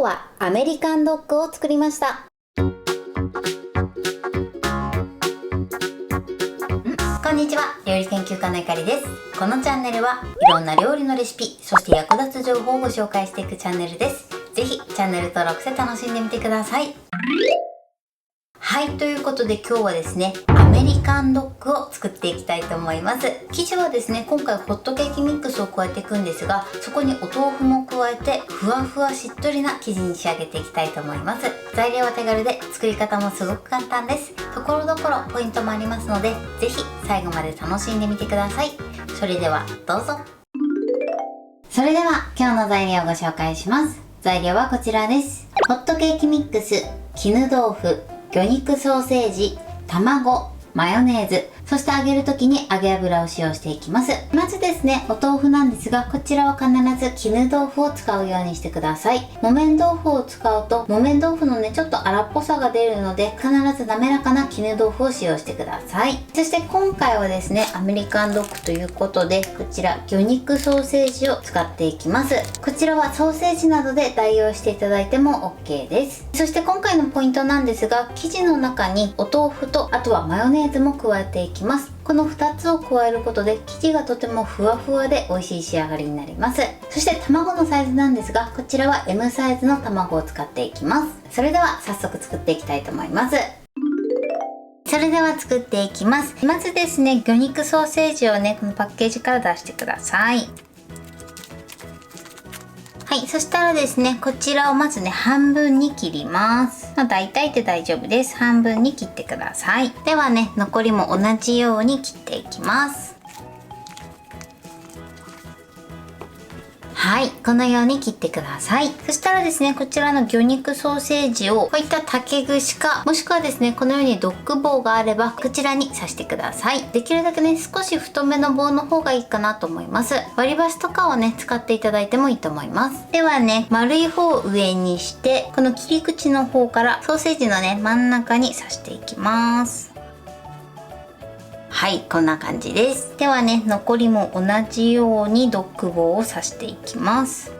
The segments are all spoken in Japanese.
はアメリカンドッグを作りました。こんにちは、料理研究家のゆかりです。このチャンネルはいろんな料理のレシピ、そして役立つ情報をご紹介していくチャンネルです。ぜひチャンネル登録して楽しんでみてください。はい、ということで今日はですね、アメリカンドッグを作っていきたいと思います。生地はですね、今回ホットケーキミックスを加えていくんですが、そこにお豆腐も加えてふわふわしっとりな生地に仕上げていきたいと思います。材料は手軽で作り方もすごく簡単です。ところどころポイントもありますので、ぜひ最後まで楽しんでみてください。それではどうぞ。それでは今日の材料をご紹介します。材料はこちらです。ホットケーキミックス、絹豆腐、魚肉ソーセージ、卵、マヨネーズ、そして揚げる時に揚げ油を使用していきます。まずですね、お豆腐なんですが、こちらは必ず絹豆腐を使うようにしてください。木綿豆腐を使うと木綿豆腐のね、ちょっと荒っぽさが出るので、必ず滑らかな絹豆腐を使用してください。そして今回はですね、アメリカンドッグということで、こちら魚肉ソーセージを使っていきます。こちらはソーセージなどで代用していただいても OK です。そして今回のポイントなんですが、生地の中にお豆腐とあとはマヨネーズも加えていきます。この2つを加えることで生地がとてもふわふわで美味しい仕上がりになります。そして卵のサイズなんですが、こちらは M サイズの卵を使っていきます。それでは早速作っていきたいと思います。それでは作っていきます。まずですね、魚肉ソーセージをね、このパッケージから出してください。はい、そしたらですね、こちらをまずね、半分に切ります。大体で大丈夫です。半分に切ってください。ではね、残りも同じように切っていきます。はい、このように切ってください。そしたらですね、こちらの魚肉ソーセージをこういった竹串か、もしくはですね、このようにドッグ棒があればこちらに刺してください。できるだけね、少し太めの棒の方がいいかなと思います。割り箸とかをね、使っていただいてもいいと思います。ではね、丸い方を上にして、この切り口の方からソーセージのね、真ん中に刺していきます。はい、こんな感じです。ではね、残りも同じようにドッグ棒を刺していきます。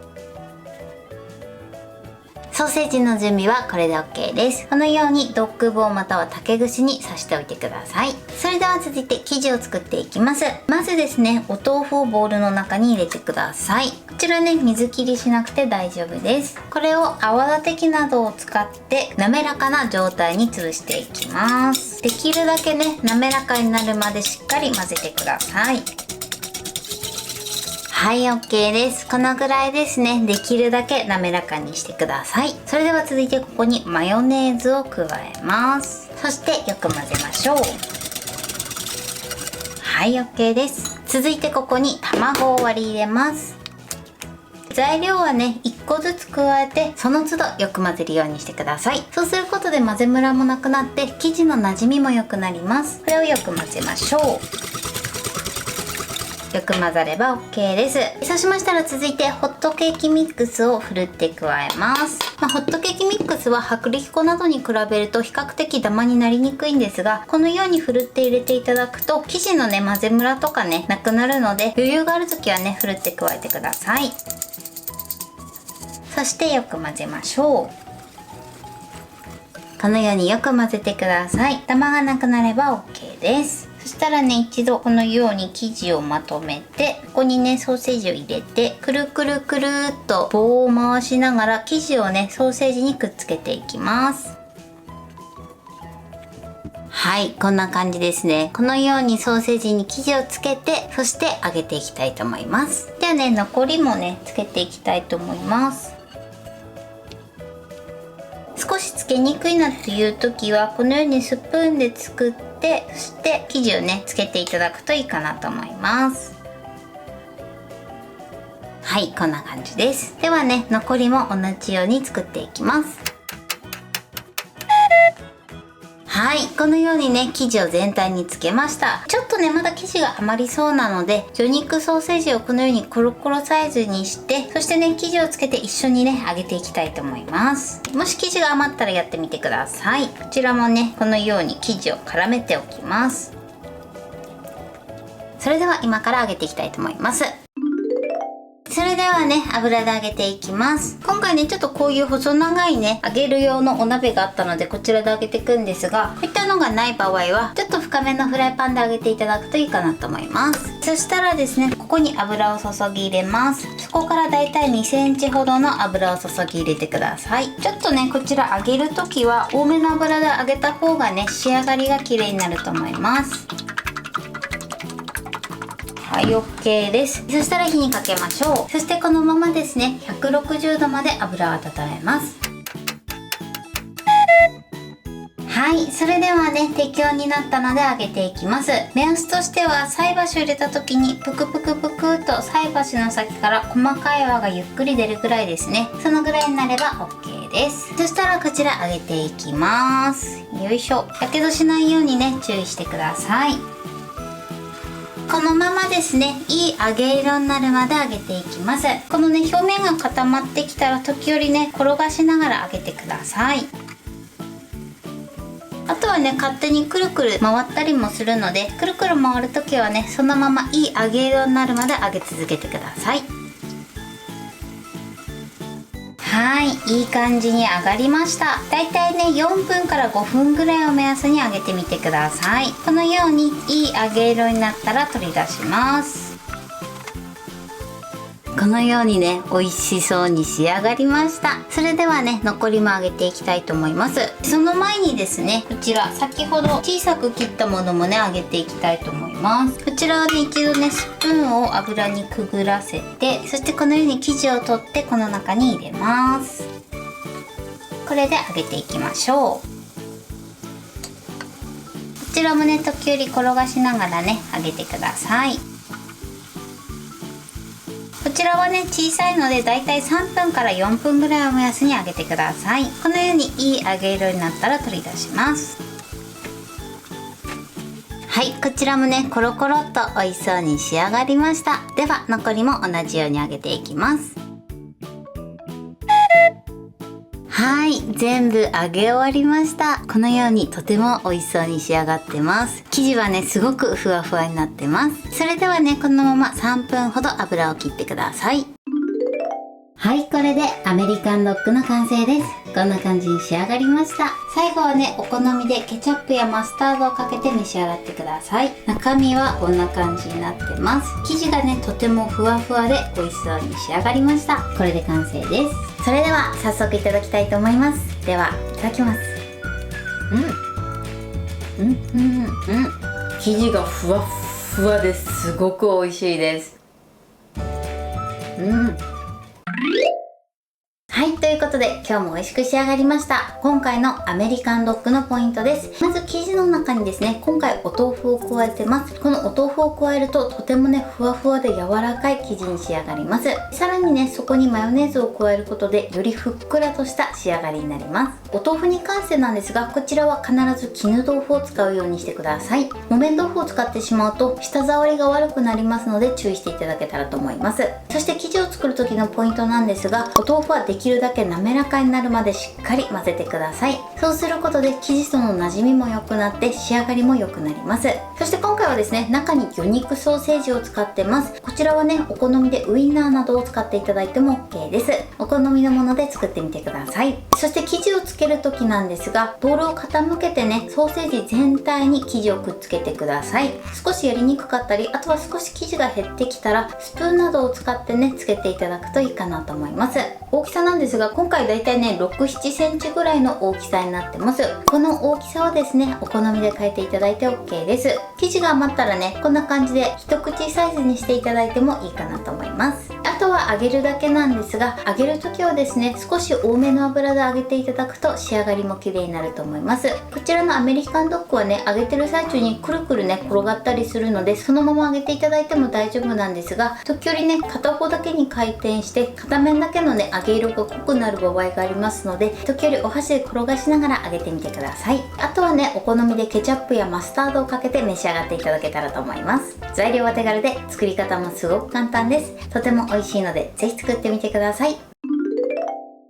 ソーセージの準備はこれで OK です。このようにドッグ棒または竹串に刺しておいてください。それでは続いて生地を作っていきます。まずですね、お豆腐をボウルの中に入れてください。こちらね、水切りしなくて大丈夫です。これを泡立て器などを使って滑らかな状態に潰していきます。できるだけね、滑らかになるまでしっかり混ぜてください。はい、OK です。このぐらいですね。できるだけ滑らかにしてください。それでは続いてここにマヨネーズを加えます。そしてよく混ぜましょう。はい、OK です。続いてここに卵を割り入れます。材料はね、1個ずつ加えて、その都度よく混ぜるようにしてください。そうすることで混ぜムラもなくなって、生地の馴染みも良くなります。これをよく混ぜましょう。よく混ざれば OK です。そうしましたら続いてホットケーキミックスをふるって加えます。ホットケーキミックスは薄力粉などに比べると比較的ダマになりにくいんですが、このようにふるって入れていただくと生地のね、混ぜムラとかね、なくなるので、余裕がある時はね、ふるって加えてください。そしてよく混ぜましょう。このようによく混ぜてください。ダマがなくなれば OK です。そしたらね、一度このように生地をまとめて、ここにね、ソーセージを入れて、くるくるくるっと棒を回しながら生地をね、ソーセージにくっつけていきます。はい、こんな感じですね。このようにソーセージに生地をつけて、そして揚げていきたいと思います。ではね、残りもね、つけていきたいと思います。少しつけにくいなっていう時は、このようにスプーンで作って、そして生地をね、つけていただくといいかなと思います。はい、こんな感じです。ではね、残りも同じように作っていきます。はい、このようにね、生地を全体につけました。ちょっとね、まだ生地が余りそうなので、魚肉ソーセージをこのようにコロコロサイズにして、そしてね、生地をつけて一緒にね、揚げていきたいと思います。もし生地が余ったらやってみてください。こちらもね、このように生地を絡めておきます。それでは今から揚げていきたいと思います。それではね、油で揚げていきます。今回ね、ちょっとこういう細長いね、揚げる用のお鍋があったので、こちらで揚げていくんですが、こういったのがない場合は、ちょっと深めのフライパンで揚げていただくといいかなと思います。そしたらですね、ここに油を注ぎ入れます。そこからだいたい2センチほどの油を注ぎ入れてください。ちょっとね、こちら揚げるときは、多めの油で揚げた方がね、仕上がりが綺麗になると思います。はい、OK です。そしたら火にかけましょう。そしてこのままですね、160度まで油を温めます。はい、それではね、適温になったので揚げていきます。目安としては、菜箸を入れた時にプクプクプクと菜箸の先から細かい泡がゆっくり出るぐらいですね。そのぐらいになれば OK です。そしたらこちら揚げていきます。よいしょ。やけどしないようにね、注意してください。このままですね、いい揚げ色になるまで揚げていきます。このね、表面が固まってきたら時折ね、転がしながら揚げてください。あとはね、勝手にくるくる回ったりもするので、くるくる回るときはね、そのままいい揚げ色になるまで揚げ続けてください。はい、いい感じに揚がりました。だいたいね、4分から5分ぐらいを目安に揚げてみてください。このようにいい揚げ色になったら取り出します。このようにね、美味しそうに仕上がりました。それではね、残りも揚げていきたいと思います。その前にですね、こちら先ほど小さく切ったものもね、揚げていきたいと思います。こちらはね、一度ね、スプーンを油にくぐらせて、そしてこのように生地を取ってこの中に入れます。これで揚げていきましょう。こちらもね、時折転がしながらね、揚げてください。こちらはね、小さいのでだいたい3分から4分ぐらいを目安に揚げてください。このようにいい揚げ色になったら取り出します。はい、こちらもね、コロコロっと美味しそうに仕上がりました。では残りも同じように揚げていきます。はい、全部揚げ終わりました。このようにとても美味しそうに仕上がってます。生地はね、すごくふわふわになってます。それではね、このまま3分ほど油を切ってください。はい、これでアメリカンドッグの完成です。こんな感じに仕上がりました。最後はね、お好みでケチャップやマスタードをかけて召し上がってください。中身はこんな感じになってます。生地がね、とてもふわふわで美味しそうに仕上がりました。これで完成です。それでは早速いただきたいと思います。では、いただきます。生地がふわふわです。すごく美味しいです。はい、ということで今日も美味しく仕上がりました。今回のアメリカンドッグのポイントです。まず生地の中にですね、今回お豆腐を加えてます。このお豆腐を加えるととてもね、ふわふわで柔らかい生地に仕上がります。さらにね、そこにマヨネーズを加えることでよりふっくらとした仕上がりになります。お豆腐に関してなんですが、こちらは必ず絹豆腐を使うようにしてください。木綿豆腐を使ってしまうと舌触りが悪くなりますので注意していただけたらと思います。そして生地を作る時のポイントなんですが、お豆腐はできるだけ滑らかになるまでしっかり混ぜてください。そうすることで生地との馴染みも良くなって仕上がりも良くなります。そして今回はですね、中に魚肉ソーセージを使ってます。こちらはね、お好みでウインナーなどを使っていただいても OK です。お好みのもので作ってみてください。そして生地をつける時なんですが、ボウルを傾けてね、ソーセージ全体に生地をくっつけてください。少しやりにくかったり、あとは少し生地が減ってきたらスプーンなどを使ってね、つけていただくといいかなと思います。大きさなんですが、今回だいたいね、6、7センチぐらいの大きさになってます。この大きさはですね、お好みで変えていただいて OK です。生地が余ったらね、こんな感じで一口サイズにしていただいてもいいかなと思います。あとは揚げるだけなんですが、揚げる時はですね、少し多めの油で揚げていただくと仕上がりも綺麗になると思います。こちらのアメリカンドッグはね、揚げてる最中にくるくるね、転がったりするので、そのまま揚げていただいても大丈夫なんですが、時折ね、片方だけに回転して片面だけのね、揚げ色が濃くなる場合がありますので、時折お箸で転がしながら揚げてみてください。あとはね、お好みでケチャップやマスタードをかけて召し上がっていただけたらと思います。材料は手軽で作り方もすごく簡単です。とても美味しいのでぜひ作ってみてください。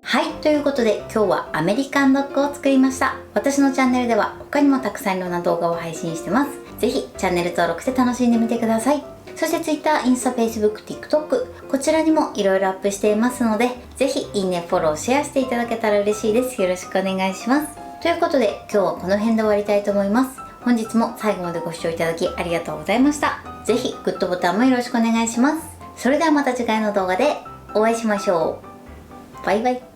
はい、ということで今日はアメリカンドッグを作りました。私のチャンネルでは他にもたくさんいろんな動画を配信してます。ぜひチャンネル登録して楽しんでみてください。そして Twitter、インスタ、Facebook、TikTok こちらにもいろいろアップしていますので、ぜひいいね、フォロー、シェアしていただけたら嬉しいです。よろしくお願いします。ということで今日はこの辺で終わりたいと思います。本日も最後までご視聴いただきありがとうございました。ぜひグッドボタンもよろしくお願いします。それではまた次回の動画でお会いしましょう。バイバイ。